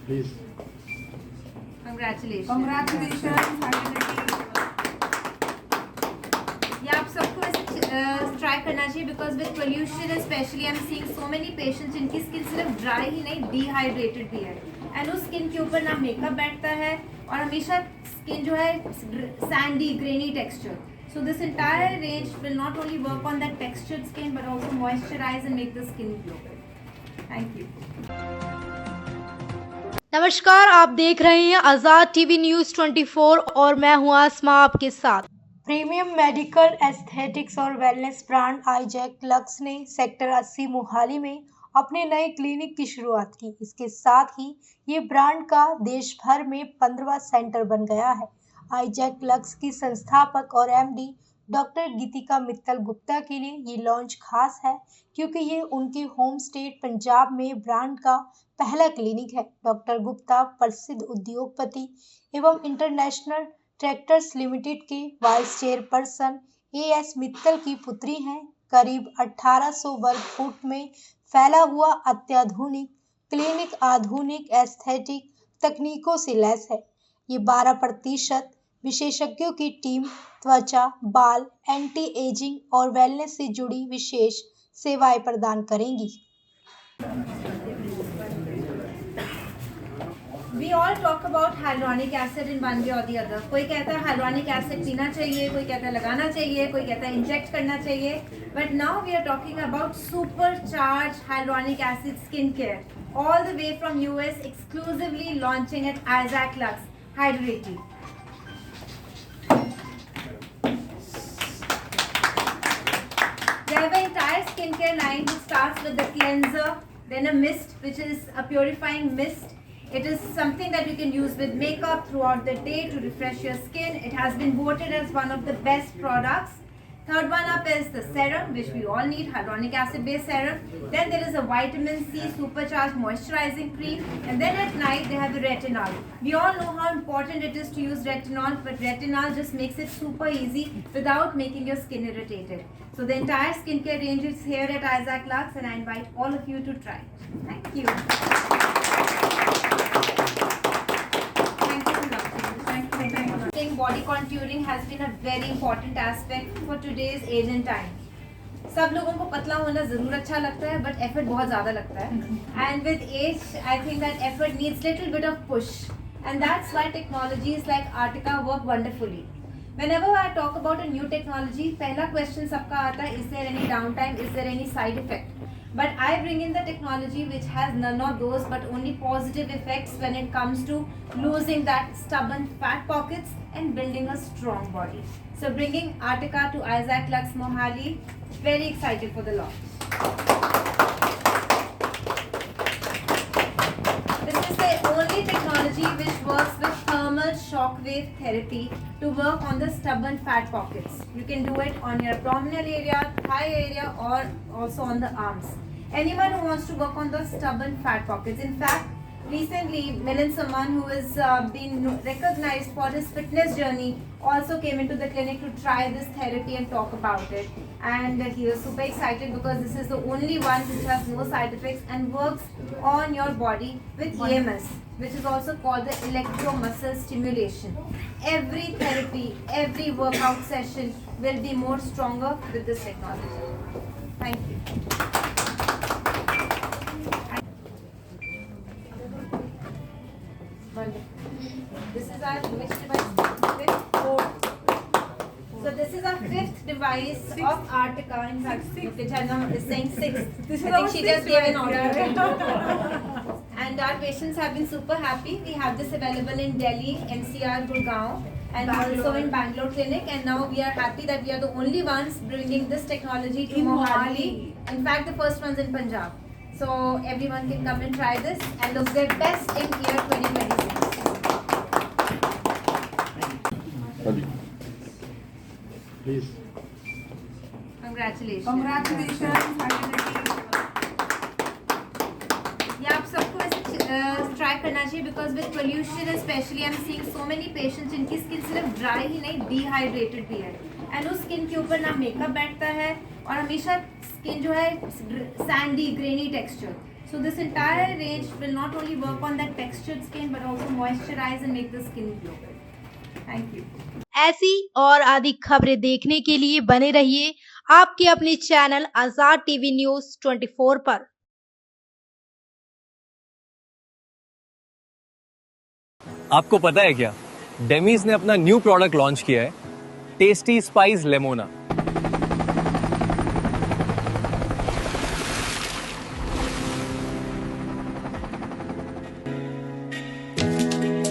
Please. Congratulations. ये आप सबको ट्राई करना चाहिए because with pollution specially I am seeing so many patients जिनकी स्किन सिर्फ ड्राई ही नहीं डिहाइड्रेटेड भी है एंड उस स्किन के ऊपर ना मेकअप बैठता है और हमेशा स्किन जो है Sandy granny texture. So this entire range will not only work on that textured skin but also moisturize and make the skin glow. Thank you. नमस्कार, आप देख रहे हैं आज़ाद टीवी न्यूज़ 24 और मैं हूं आसमा आपके साथ. प्रीमियम मेडिकल एस्थेटिक्स और वेलनेस ब्रांड आईजैक लक्स ने सेक्टर 80 मोहाली में अपने नए क्लिनिक की शुरुआत की. इसके साथ ही ये ब्रांड का देश भर में 15वां सेंटर बन गया है. आईजैक लक्स की संस्थापक और एमडी डॉक्टर गीतिका मित्तल गुप्ता के लिए ये लॉन्च खास है क्योंकि ये उनके होम स्टेट पंजाब में ब्रांड का पहला क्लिनिक है. डॉक्टर गुप्ता प्रसिद्ध उद्योगपति एवं इंटरनेशनल ट्रैक्टर्स लिमिटेड के वाइस चेयरपर्सन एएस मित्तल की पुत्री हैं. करीब 1800 वर्ग फुट में फैला हुआ अत्याधुनिक क्लिनिक आधुनिक एस्थेटिक तकनीकों से लैस है. ये 12% विशेषज्ञों की टीम त्वचा, बाल, एंटी एजिंग और वेलनेस से जुड़ी विशेष सेवाएं प्रदान करेंगी. We all talk about hyaluronic acid in one way or the other. कोई कहता है hyaluronic acid पीना चाहिए, कोई कहता है लगाना चाहिए, कोई कहता है इंजेक्ट करना चाहिए. But now we are talking about supercharged hyaluronic acid skincare, all the way from US, exclusively launching at Isaac Lux Hydrating. They have an entire skincare line which starts with the cleanser, then a mist which is a purifying mist. It is something that you can use with makeup throughout the day to refresh your skin. It has been voted as one of the best products. Third one up is the serum, which we all need, hyaluronic acid based serum. Then there is a vitamin C supercharged moisturizing cream. And then at night they have the retinol. We all know how important it is to use retinol, but retinol just makes it super easy without making your skin irritated. So the entire skincare range is here at Isaac Lux and I invite all of you to try. Thank you. Body contouring has been a very important aspect for today's age and time. सब लोगों को पतला होना जरूर अच्छा लगता है, but effort बहुत ज़्यादा लगता है. And with age, I think that effort needs little bit of push, and that's why technologies like Artica work wonderfully. Whenever I talk about a new technology, पहला question सबका आता है, is there any downtime? Is there any side effect? But I bring in the technology which has none of those but only positive effects when it comes to losing that stubborn fat pockets and building a strong body. So bringing Artica to Isaac Lux Mohali, very excited for the launch. This is the only technology which works with thermal shockwave therapy to work on the stubborn fat pockets. You can do it on your abdominal area, thigh area or also on the arms. Anyone who wants to work on the stubborn fat pockets. In fact, recently Milind Saman, who has been recognized for his fitness journey, also came into the clinic to try this therapy and talk about it. And he was super excited because this is the only one which has no side effects and works on your body with EMS, which is also called the electromuscle stimulation. Every therapy, every workout session will be more stronger with this technology. Thank you. This is our which device? Fourth. So this is our fifth device of Artica. In fact, Jhanam is saying sixth. I think she just gave an order. And our patients have been super happy. We have this available in Delhi, NCR, Gurgaon, and also in Bangalore clinic. And now we are happy that we are the only ones bringing this technology to Mohali. In fact, the first ones in Punjab. So everyone can come and try this and look their best in year 2026. Please. Congratulations. ये आप सबको try करना चाहिए because with pollution specially I am seeing so many patients जिनकी skin सिर्फ dry ही नहीं dehydrated भी है एंड उस स्किन के ऊपर ना मेकअप बैठता है और हमेशा स्किन जो है Sandy granny texture. So this entire range will not only work on that textured skin but also moisturize and make the skin glow. Thank you. ऐसी और अधिक खबरें देखने के लिए बने रहिए आपके अपने चैनल आजाद टीवी न्यूज 24 पर। आपको पता है क्या, डेमीज ने अपना न्यू प्रोडक्ट लॉन्च किया है, टेस्टी स्पाइस लेमोना।